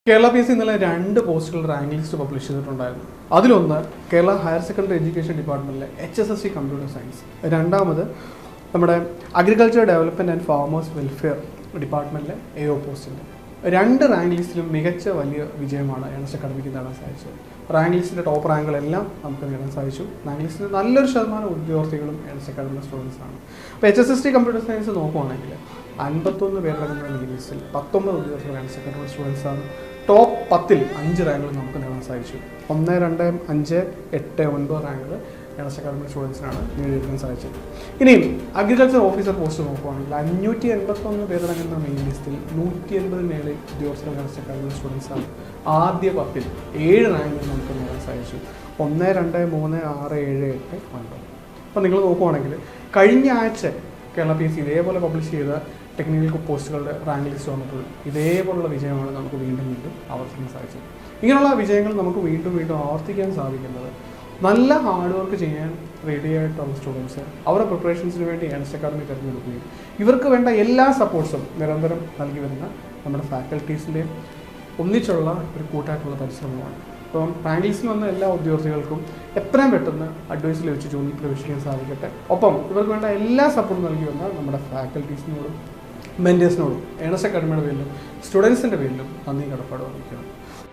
Kerala P S C ഇന്നലെ 2 പോസ്റ്റുകൾ rank list publish ചെയ്തിട്ടുണ്ടായിരുന്നു. അതിലൊന്ന് കേരള ഹയർ സെക്കൻഡറി എഡ്യൂക്കേഷൻ ഡിപ്പാർട്ട്മെൻറ്റിലെ HSSC കമ്പ്യൂട്ടർ സയൻസ്, രണ്ടാമത് നമ്മുടെ agriculture development and farmers welfare ഡിപ്പാർട്ട്മെൻറ്റിലെ AO പോസ്റ്റിൻ്റെ 2 റാങ്ക് ലിസ്റ്റിലും മികച്ച വലിയ വിജയമാണ് ഏണസ്റ്റ് അക്കാഡമിക്ക് നേടാൻ സാധിച്ചത്. റാങ്ക് ലിസ്റ്റിൻ്റെ ടോപ്പ് റാങ്കുകളെല്ലാം നമുക്ക് നേടാൻ സാധിച്ചു. റാങ്ക് ലിസ്റ്റിൽ നല്ലൊരു ശതമാനം ഉദ്യോഗാർത്ഥികളും ഏണസ്റ്റ് അക്കാഡമി സ്റ്റുഡൻസ് ആണ്. അപ്പോൾ HSSC കമ്പ്യൂട്ടർ സയൻസ് നോക്കുവാണെങ്കിൽ 51 പേരടങ്ങുന്ന മെയിൻ ലിസ്റ്റിൽ 19 ഉദ്യോഗാർത്ഥികൾ ഏണസ്റ്റ് അക്കാഡമി സ്റ്റുഡൻസ് ആണ്. ടോപ്പ് 10ൽ 5 റാങ്കുകൾ നമുക്ക് നേടാൻ സാധിച്ചു. 1, 2, 5, 8, 9 റാങ്കുകൾ ഏണസ്റ്റ് അക്കാഡമി സ്റ്റുഡൻസിനാണ് നേടിയെടുക്കാൻ സാധിച്ചത്. ഇനിയും അഗ്രികൾച്ചർ ഓഫീസർ പോസ്റ്റ് നോക്കുകയാണെങ്കിൽ 581 പേരടങ്ങുന്ന മെയിൻ ലിസ്റ്റിൽ 180 മേളിൽ ഉദ്യോഗസ്ഥർ ഏണസ്റ്റ് അക്കാഡമി സ്റ്റുഡൻസാണ്. ആദ്യ 10ൽ 7 റാങ്കുകൾ നമുക്ക് നേടാൻ സാധിച്ചു. 1, 2, 3, 6, 7, 8, 9. അപ്പോൾ നിങ്ങൾ നോക്കുവാണെങ്കിൽ കഴിഞ്ഞ ആഴ്ച കേരള പി എസ് സി ഇതേപോലെ പബ്ലിഷ് ചെയ്ത ടെക്നിക്കൽ പോസ്റ്റുകളുടെ റാങ്ക് ലിസ്റ്റ് വന്നപ്പോൾ ഇതേപോലുള്ള വിജയമാണ് നമുക്ക് വീണ്ടും ആവർത്തിക്കാൻ സാധിച്ചത്. ഇങ്ങനെയുള്ള വിജയങ്ങൾ നമുക്ക് വീണ്ടും ആവർത്തിക്കാൻ സാധിക്കുന്നത് നല്ല ഹാർഡ് വർക്ക് ചെയ്യാൻ റെഡി ആയിട്ടുള്ള സ്റ്റുഡൻസ് അവരുടെ പ്രിപ്പറേഷൻസിന് വേണ്ടി ഏണസ്റ്റ് അക്കാഡമി തിരഞ്ഞെടുക്കുകയും ഇവർക്ക് വേണ്ട എല്ലാ സപ്പോർട്ട്സും നിരന്തരം നൽകി വരുന്ന നമ്മുടെ ഫാക്കൽറ്റീസിൻ്റെ ഒന്നിച്ചുള്ള ഒരു കൂട്ടായിട്ടുള്ള പരിശ്രമമാണ്. അപ്പം റാങ്ക് ലിസ്റ്റിൽ വന്ന എല്ലാ ഉദ്യോഗാർത്ഥികൾക്കും എത്രയും പെട്ടെന്ന് അഡ്വൈസ് ലഭിച്ച് ജോലിയിൽ പ്രവേശിക്കാൻ സാധിക്കട്ടെ. ഒപ്പം ഇവർക്ക് വേണ്ട എല്ലാ സപ്പോർട്ടും നൽകി വന്ന നമ്മുടെ ഫാക്കൽറ്റീസിനോടും മെൻറ്റേഴ്സിനോടും ഏണസ്റ്റ് അക്കാഡമിയുടെ പേരിലും സ്റ്റുഡൻസിൻ്റെ പേരിലും നന്ദി കടപ്പാട് അറിയിക്കണം.